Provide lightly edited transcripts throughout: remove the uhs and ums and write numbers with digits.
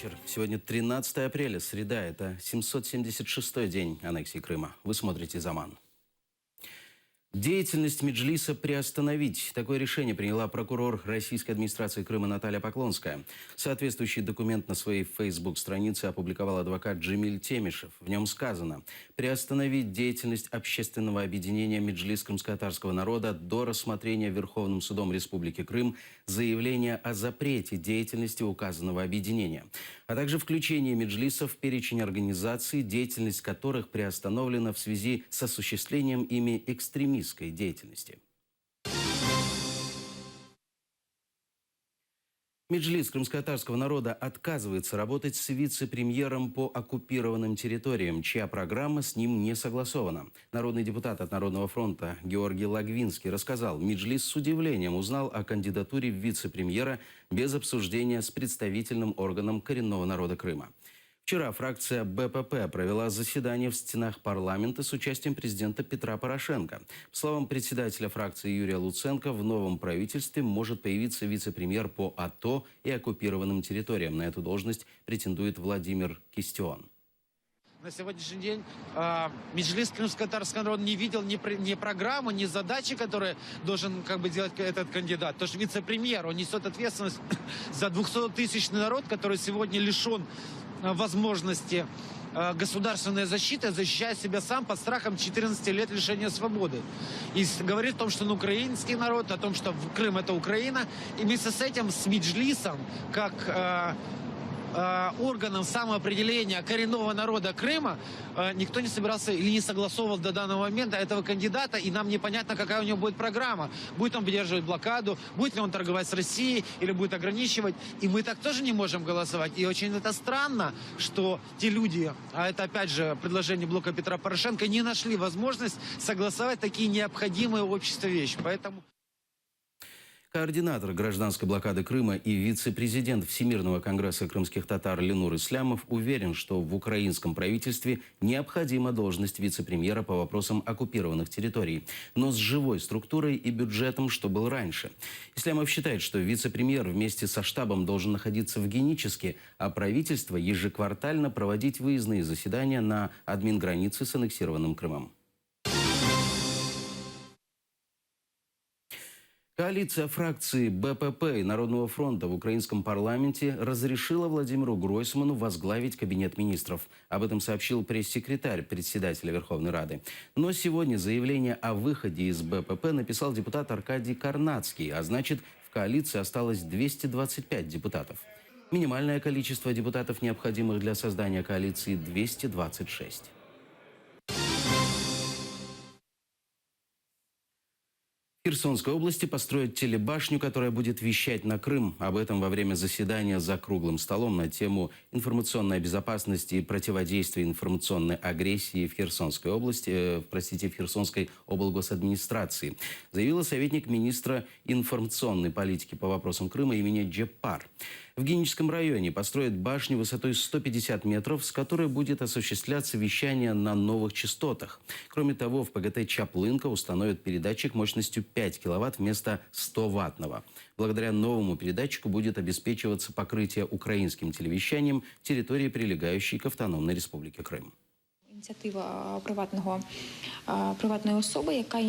вечер. Сегодня 13 апреля, среда. Это 776-й день аннексии Крыма. Вы смотрите «Заман». Деятельность Меджлиса приостановить. Такое решение приняла прокурор Российской администрации Крыма Наталья Поклонская. Соответствующий документ на своей фейсбук-странице опубликовал адвокат Джемиль Темишев. В нем сказано: приостановить деятельность общественного объединения Меджлис крымско-татарского народа до рассмотрения Верховным судом Республики Крым заявления о запрете деятельности указанного объединения, а также включение Меджлиса в перечень организаций, деятельность которых приостановлена в связи с осуществлением ими экстремистской деятельности. Меджлис крымско-татарского народа отказывается работать с вице-премьером по оккупированным территориям, чья программа с ним не согласована. Народный депутат от Народного фронта Георгий Лагвинский рассказал: Меджлис с удивлением узнал о кандидатуре вице-премьера без обсуждения с представительным органом коренного народа Крыма. Вчера фракция БПП провела заседание в стенах парламента с участием президента Петра Порошенко. По словам председателя фракции Юрия Луценко, в новом правительстве может появиться вице-премьер по АТО и оккупированным территориям. На эту должность претендует Владимир Кистион. На сегодняшний день Меджлис крымско-татарского народа не видел ни программы, ни задачи, которые должен делать этот кандидат. Потому что вице-премьер, он несет ответственность за 200-тысячный народ, который сегодня лишен возможности государственной защиты, защищая себя сам под страхом 14 лет лишения свободы. И говорит о том, что он украинский народ, о том, что Крым — это Украина. И вместе с этим, с Меджлисом, как органом самоопределения коренного народа Крыма, никто не собирался или не согласовывал до данного момента этого кандидата, и нам непонятно, какая у него будет программа. Будет он поддерживать блокаду, будет ли он торговать с Россией, или будет ограничивать. И мы так тоже не можем голосовать. И очень это странно, что те люди, а это опять же предложение блока Петра Порошенко, не нашли возможность согласовать такие необходимые обществу вещи. Поэтому... Координатор гражданской блокады Крыма и вице-президент Всемирного конгресса крымских татар Ленур Ислямов уверен, что в украинском правительстве необходима должность вице-премьера по вопросам оккупированных территорий, но с живой структурой и бюджетом, что был раньше. Ислямов считает, что вице-премьер вместе со штабом должен находиться в Геническе, а правительство ежеквартально проводить выездные заседания на админгранице с аннексированным Крымом. Коалиция фракций БПП и Народного фронта в украинском парламенте разрешила Владимиру Гройсману возглавить кабинет министров. Об этом сообщил пресс-секретарь председателя Верховной Рады. Но сегодня заявление о выходе из БПП написал депутат Аркадий Карнацкий, а значит, в коалиции осталось 225 депутатов. Минимальное количество депутатов, необходимых для создания коалиции, 226. В Херсонской области построят телебашню, которая будет вещать на Крым. Об этом во время заседания за круглым столом на тему информационной безопасности и противодействия информационной агрессии в Херсонской области, в Херсонской облгосадминистрации, заявила советник министра информационной политики по вопросам Крыма имени Джеппар. В Геническом районе построят башню высотой 150 метров, с которой будет осуществляться вещание на новых частотах. Кроме того, в ПГТ Чаплынка установят передатчик мощностью 5 киловатт вместо 100-ваттного. Благодаря новому передатчику будет обеспечиваться покрытие украинским телевещанием территории, прилегающей к Автономной Республике Крым. Ініціатива приватної особи, яка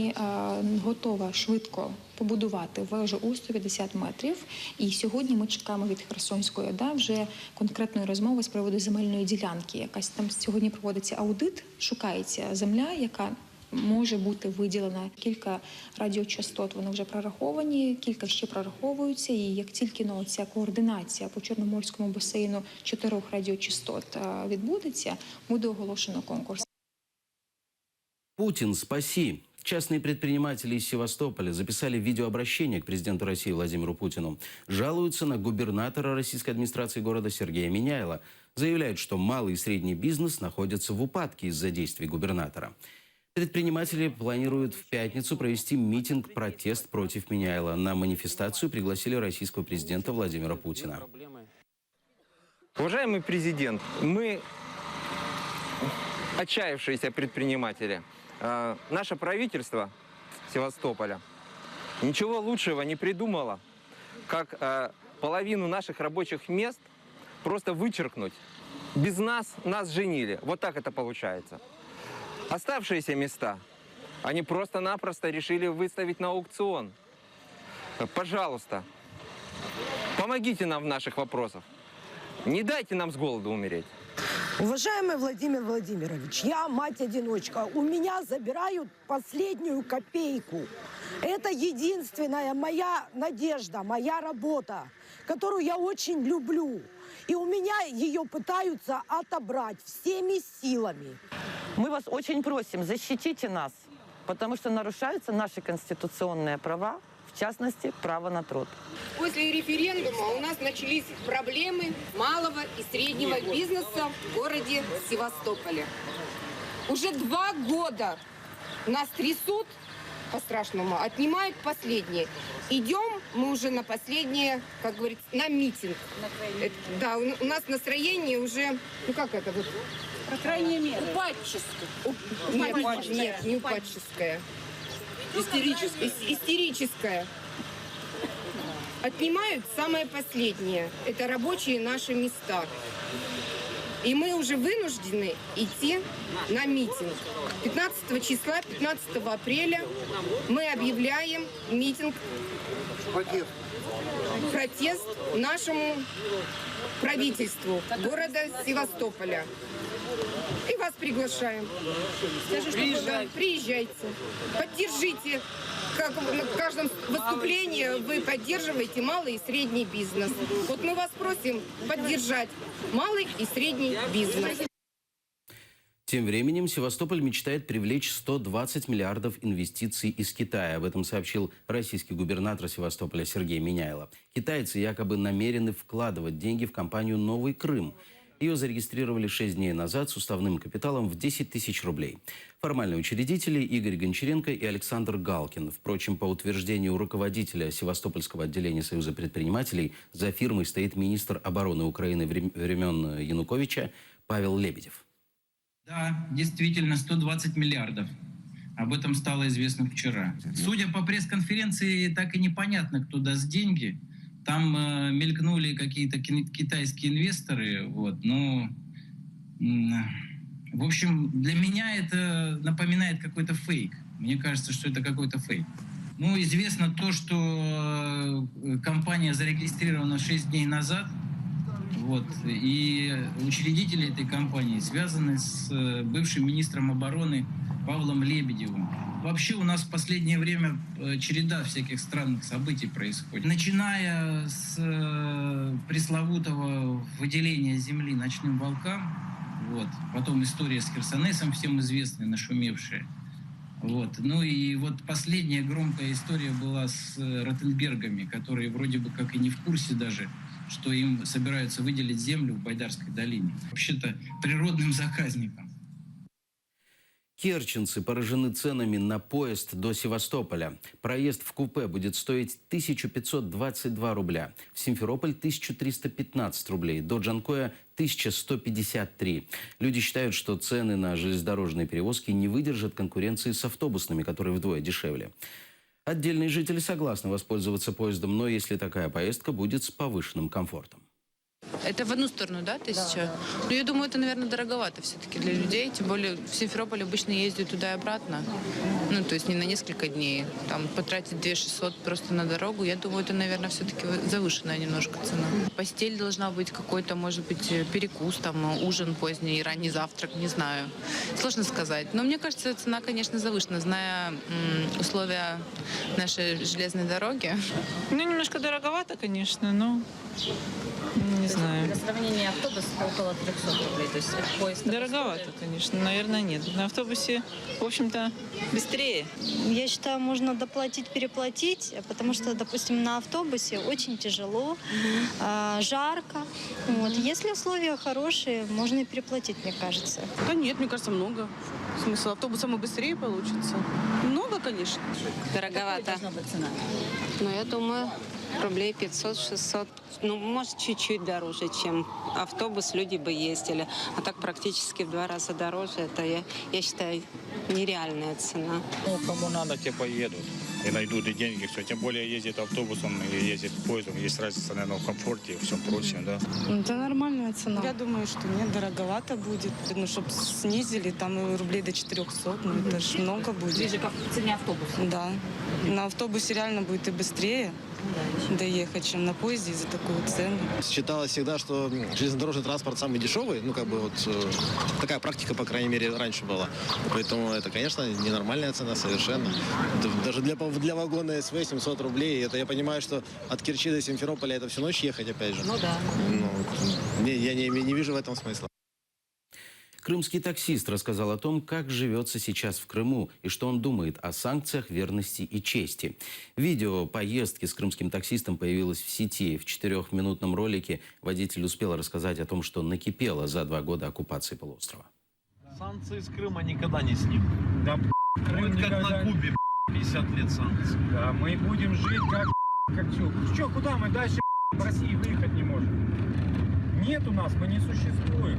готова швидко побудувати вежу у 150 метрів. І сьогодні ми чекаємо від Херсонської ОДА вже конкретної розмови з приводу земельної ділянки. Якась там сьогодні проводиться аудит, шукається земля, яка може бути виділена. Кілька радіочастот, вони вже прораховані, кілька ще прораховуються. І як тільки ця координація по Чорноморському басейну 4 радіочастот відбудеться, буде оголошено конкурс. Путин, спаси! Частные предприниматели из Севастополя записали видеообращение к президенту России Владимиру Путину. Жалуются на губернатора российской администрации города Сергея Миняйла. Заявляют, что малый и средний бизнес находятся в упадке из-за действий губернатора. Предприниматели планируют в пятницу провести митинг-протест против Миняйла. На манифестацию пригласили российского президента Владимира Путина. Уважаемый президент, мы отчаявшиеся предприниматели. Наше правительство Севастополя ничего лучшего не придумало, как половину наших рабочих мест просто вычеркнуть. Без нас женили. Вот так это получается. Оставшиеся места они просто-напросто решили выставить на аукцион. Пожалуйста, помогите нам в наших вопросах. Не дайте нам с голоду умереть. Уважаемый Владимир Владимирович, я мать-одиночка. У меня забирают последнюю копейку. Это единственная моя надежда, моя работа, которую я очень люблю. И у меня ее пытаются отобрать всеми силами. Мы вас очень просим, защитите нас, потому что нарушаются наши конституционные права, в частности, право на труд. После референдума у нас начались проблемы малого и среднего бизнеса в городе Севастополе. Уже 2 года нас трясут по-страшному, отнимают последние. Идем мы уже на последнее, как говорится, на митинг. Да, у нас настроение уже, ну как это вот? По крайней мере. Упадческое. Нет, не упадческое. Истерическое. Отнимают самое последнее. Это рабочие наши места. И мы уже вынуждены идти на митинг. 15 числа, 15 апреля мы объявляем митинг, протест нашему правительству города Севастополя. И вас приглашаем. Приезжайте. Поддержите. Как на каждом выступлении вы поддерживаете малый и средний бизнес. Вот мы вас просим поддержать малый и средний бизнес. Тем временем Севастополь мечтает привлечь 120 миллиардов инвестиций из Китая. Об этом сообщил российский губернатор Севастополя Сергей Миняйло. Китайцы якобы намерены вкладывать деньги в компанию «Новый Крым». Ее зарегистрировали 6 дней назад с уставным капиталом в 10 тысяч рублей. Формальные учредители Игорь Гончаренко и Александр Галкин. Впрочем, по утверждению руководителя Севастопольского отделения Союза предпринимателей, за фирмой стоит министр обороны Украины времен Януковича Павел Лебедев. Да, действительно, 120 миллиардов. Об этом стало известно вчера. Судя по пресс-конференции, так и непонятно, кто даст деньги. Там мелькнули какие-то китайские инвесторы. Вот, но, в общем, для меня это напоминает какой-то фейк. Мне кажется, что это какой-то фейк. Ну, известно то, что компания зарегистрирована 6 дней назад. Вот, и учредители этой компании связаны с бывшим министром обороны Павлом Лебедевым. Вообще у нас в последнее время череда всяких странных событий происходит. Начиная с пресловутого выделения земли ночным волкам, вот, потом история с Херсонесом, всем известная, нашумевшая. Вот. Ну и вот последняя громкая история была с Ротенбергами, которые вроде бы как и не в курсе даже, что им собираются выделить землю в Байдарской долине. Вообще-то природным заказником. Керченцы поражены ценами на поезд до Севастополя. Проезд в купе будет стоить 1522 рубля. В Симферополь 1315 рублей. До Джанкоя 1153. Люди считают, что цены на железнодорожные перевозки не выдержат конкуренции с автобусными, которые вдвое дешевле. Отдельные жители согласны воспользоваться поездом, но если такая поездка будет с повышенным комфортом. Это в одну сторону, да, 1000? Да. Ну, я думаю, это, наверное, дороговато все-таки для людей. Тем более в Симферополь обычно ездят туда и обратно. Ну, то есть не на несколько дней. Там потратить 2600 просто на дорогу. Я думаю, это, наверное, все-таки завышенная немножко цена. Постель должна быть какой-то, может быть, перекус, там, ужин поздний, ранний завтрак, не знаю. Сложно сказать. Но мне кажется, цена, конечно, завышена, зная условия нашей железной дороги. Ну, немножко дороговато, конечно, но... Не знаю. Для сравнения, автобус около 300 рублей. То есть поезд... Дороговато, конечно. Наверное, нет. На автобусе, в общем-то, быстрее. Я считаю, можно доплатить, переплатить, потому что, допустим, на автобусе очень тяжело, жарко. Вот. Если условия хорошие, можно и переплатить, мне кажется. Да нет, мне кажется, много. Смысл автобусом и быстрее получится. Много, конечно. Дороговато. Какой должна быть цена? Ну, я думаю, рублей 500-600. Ну, может, чуть-чуть дороже, чем автобус люди бы ездили. А так практически в 2 раза дороже. Это, я считаю, нереальная цена. Ну, кому надо, те поедут. и найдут и деньги, все. Тем более ездит автобусом и ездит поездом, есть разница, наверное, в комфорте и всем прочем, да. Это нормальная цена. Я думаю, что нет, дороговато будет. Ну, чтобы снизили, там рублей до 400, ну это ж много будет. Ближе к цене автобуса. Да. На автобусе реально будет и быстрее доехать, чем на поезде за такую цену. Считалось всегда, что железнодорожный транспорт самый дешевый. Ну, как бы вот такая практика, по крайней мере, раньше была. Поэтому это, конечно, ненормальная цена совершенно. Даже для вагона СВ 700 рублей. Это я понимаю, что от Керчи до Симферополя это всю ночь ехать, опять же. Ну да. Ну, я не вижу в этом смысла. Крымский таксист рассказал о том, как живется сейчас в Крыму и что он думает о санкциях, верности и чести. Видео поездки с крымским таксистом появилось в сети. В 4-минутном ролике водитель успел рассказать о том, что накипело за 2 года оккупации полуострова. Санкции с Крыма никогда не снимут. Да, Крым как на Кубе, 50 лет санкций. Да, мы будем жить как что, куда мы дальше в России выехать не можем? Нет у нас, мы не существуем.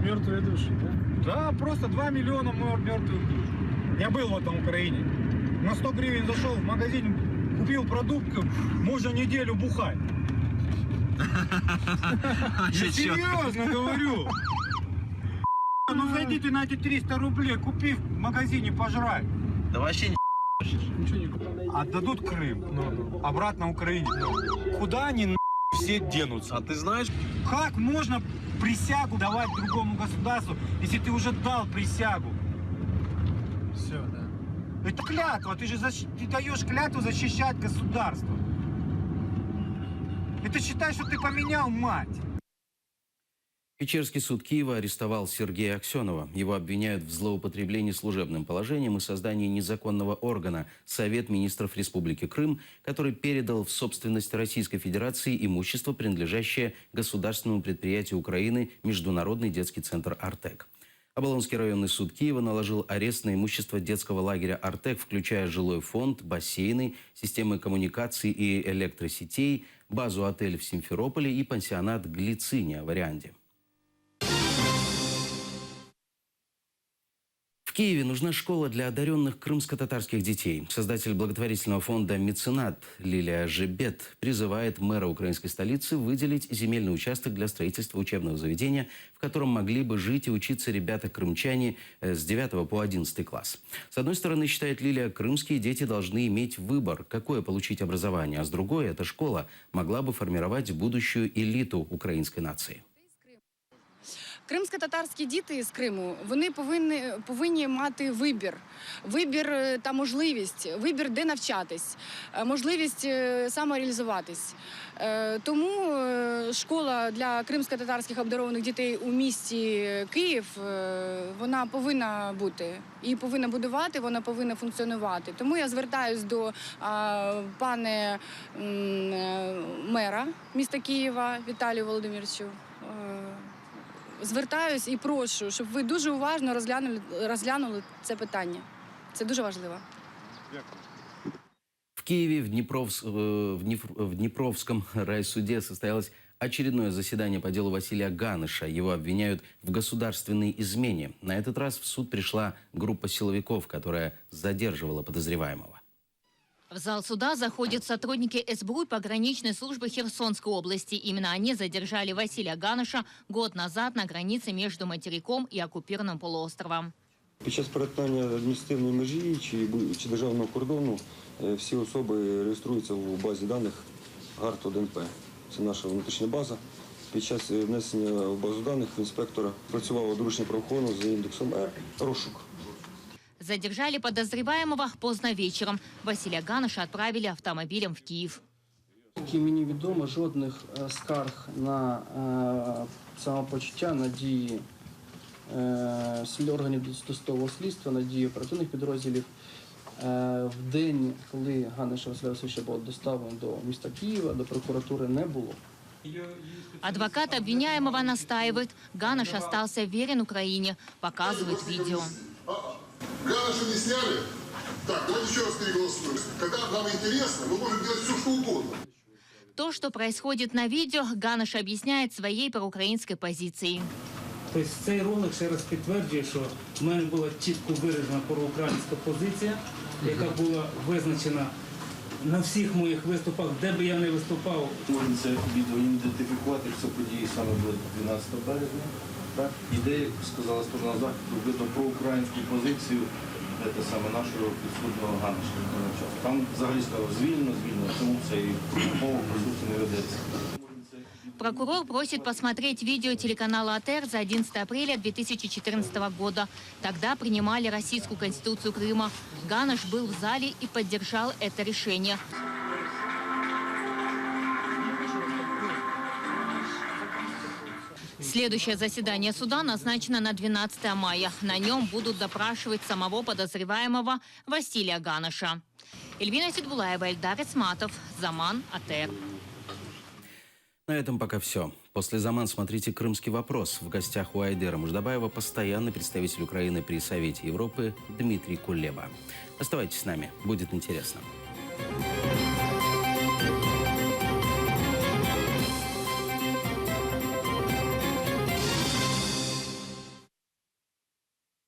Мертвые души, да? Да, просто 2 миллиона мертвых душ. Я был в этом Украине. На 100 гривен зашел в магазин, купил продукт, можно неделю бухать. Я серьезно говорю. Ну зайди ты на эти 300 рублей, купи в магазине пожрать. Да вообще ничего не отдадут Крым, обратно Украине. Куда они все денутся? А ты знаешь, как можно присягу давать другому государству, если ты уже дал присягу? Все, да. Это клятва, ты даешь клятву защищать государство. Это считай, что ты поменял мать. Печерский суд Киева арестовал Сергея Аксенова. Его обвиняют в злоупотреблении служебным положением и создании незаконного органа Совет министров Республики Крым, который передал в собственность Российской Федерации имущество, принадлежащее государственному предприятию Украины Международный детский центр «Артек». Оболонский районный суд Киева наложил арест на имущество детского лагеря «Артек», включая жилой фонд, бассейны, системы коммуникаций и электросетей, базу-отель в Симферополе и пансионат «Глициния» в Орианде. В Киеве нужна школа для одаренных крымско-татарских детей. Создатель благотворительного фонда «Меценат» Лилия Жебет призывает мэра украинской столицы выделить земельный участок для строительства учебного заведения, в котором могли бы жить и учиться ребята-крымчане с 9 по 11 класс. С одной стороны, считает Лилия, крымские дети должны иметь выбор, какое получить образование, а с другой, эта школа могла бы формировать будущую элиту украинской нации. Кримсько-татарські діти з Криму, вони повинні мати вибір. Вибір та можливість. Вибір, де навчатись. Можливість самореалізуватись. Тому школа для кримсько-татарських обдарованих дітей у місті Київ, вона повинна бути. Її повинна будувати, вона повинна функціонувати. Тому я звертаюсь до пана мера міста Києва Віталію Володимировичу. Звертаюсь і прошу, щоб ви дуже уважно розглянули це питання. Це дуже важливо. В Киеве в Днепровском райсуде состоялось очередное заседание по делу Василия Ганыша. Его обвиняют в государственной измене. На этот раз в суд пришла группа силовиков, которая задерживала подозреваемого. В зал суда заходят сотрудники СБУ и пограничной службы Херсонской области. Именно они задержали Василия Ганыша год назад на границе между материком и оккупированным полуостровом. Під час перетинання адміністративної межі чи державного кордону всі особи реєструються в базі даних ГАРТ-1П. Це наша внутрішня база. Під час внесення в базу даних в інспектора працювало доручення правоохоронного за індексом Р «Розшук». Задержали подозреваемого поздно вечером. Василия Ганыша отправили автомобилем в Киев. Мені відомо, жодних скарг на самопочуття, на дії органів досудового слідства, на дії оперативних підрозділів. В день, коли Ганыша Василя Васильовича було доставлено до міста Києва, до прокуратури не було. Адвокат обвиняемого настаивает. Ганыш остался верен Украине. Показывает видео. Ганыша не сняли? Так, давайте еще раз переголосуем. Когда нам интересно, мы можем делать все, что угодно. То, что происходит на видео, Ганыш объясняет своей проукраинской позицией. Тобто цей ролик ще раз підтверджує, що в мене була чітко виражена проукраїнська позиція. яка була визначена на всіх моїх виступах, де би я не виступав. Можна це відео ідентифікувати, що події саме були 12 березня. Так? Ідея, як сказала сторона Заходу, видно про українську позицію, це саме нашого підсудного Ганиша. Там взагалі сказав звільнено, тому це і мова по суті не ведеться. Прокурор просит посмотреть видео телеканала АТР за 11 апреля 2014 года. Тогда принимали российскую конституцию Крыма. Ганаш был в зале и поддержал это решение. Следующее заседание суда назначено на 12 мая. На нем будут допрашивать самого подозреваемого Василия Ганаша. Эльвина Сидбулаева, Эльдар Исматов, Заман, АТР. На этом пока все. После «Заман» смотрите «Крымский вопрос». В гостях у Айдера Муждабаева постоянный представитель Украины при Совете Европы Дмитрий Кулеба. Оставайтесь с нами, будет интересно.